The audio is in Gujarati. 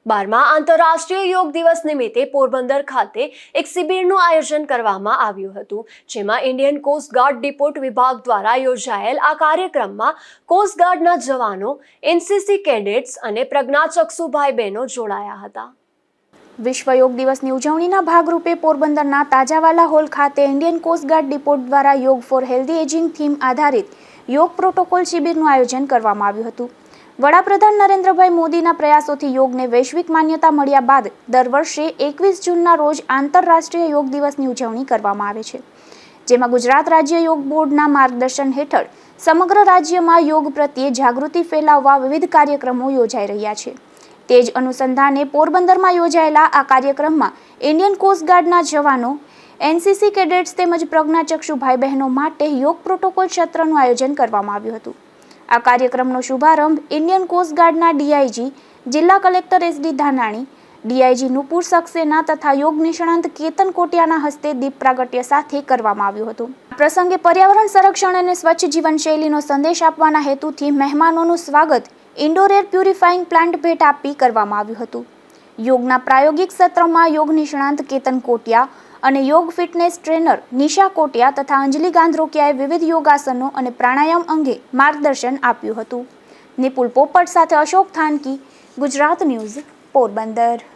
12મા આંતરરાષ્ટ્રીય યોગ દિવસ નિમિત્તે પોરબંદર ખાતે એક શિબિરનું આયોજન કરવામાં આવ્યું હતું, જેમાં ઇન્ડિયન કોસ્ટ ગાર્ડ ડિપોર્ટ વિભાગ દ્વારા યોજાયેલ આ કાર્યક્રમમાં કોસ્ટ ગાર્ડના જવાનો, એનસીસી કેડેટ્સ અને પ્રજ્ઞાચક્ષુ ભાઈ બહેનો જોડાયા હતા. વિશ્વ યોગ દિવસની ઉજવણીના ભાગરૂપે પોરબંદરના તાજાવાલા હોલ ખાતે ઇન્ડિયન કોસ્ટ ગાર્ડ ડિપોર્ટ દ્વારા યોગ ફોર હેલ્ધી એજિંગ થીમ આધારિત યોગ પ્રોટોકોલ શિબિરનું આયોજન કરવામાં આવ્યું હતું. વડાપ્રધાન નરેન્દ્રભાઈ મોદીના પ્રયાસોથી યોગને વૈશ્વિક માન્યતા મળ્યા બાદ દર વર્ષે 21 જૂનના રોજ આંતરરાષ્ટ્રીય યોગ દિવસની ઉજવણી કરવામાં આવે છે, જેમાં ગુજરાત રાજ્ય યોગ બોર્ડના માર્ગદર્શન હેઠળ સમગ્ર રાજ્યમાં યોગ પ્રત્યે જાગૃતિ ફેલાવવા વિવિધ કાર્યક્રમો યોજાઈ રહ્યા છે. તે જ અનુસંધાને પોરબંદરમાં યોજાયેલા આ કાર્યક્રમમાં ઇન્ડિયન કોસ્ટ ગાર્ડના જવાનો, એનસીસી કેડેટ્સ તેમજ પ્રજ્ઞાચક્ષુ ભાઈ બહેનો માટે યોગ પ્રોટોકોલ સત્રનું આયોજન કરવામાં આવ્યું હતું. આ કાર્યક્રમનો શુભારંભ ઇન્ડિયન કોસ્ટ ગાર્ડના ડીઆઈજી, જિલ્લા collector SD Dhanani, DIG Nupur Saksena તથા યોગ નિષ્ણાંત કેતન કોટિયાના હસ્તે દીપ પ્રાગટ્ય સાથે કરવામાં આવ્યું હતું. આ પ્રસંગે પર્યાવરણ સંરક્ષણ અને સ્વચ્છ જીવનશૈલીનો સંદેશ આપવાના હેતુથી મહેમાનોનું સ્વાગત ઇન્ડોર એર પ્યુરિફાઇંગ પ્લાન્ટ ભેટ આપી કરવામાં આવ્યું હતું. યોગના પ્રાયોગિક સત્રમાં યોગ નિષ્ણાંત કેતન કોટિયા અને યોગ ફિટનેસ ટ્રેનર નિશા કોટિયા તથા અંજલિ ગાંધરોકિયાએ વિવિધ યોગાસનો અને પ્રાણાયામ અંગે માર્ગદર્શન આપ્યું હતું. નિપુલ પોપટ સાથે અશોક થાનકી, ગુજરાત ન્યૂઝ, પોરબંદર.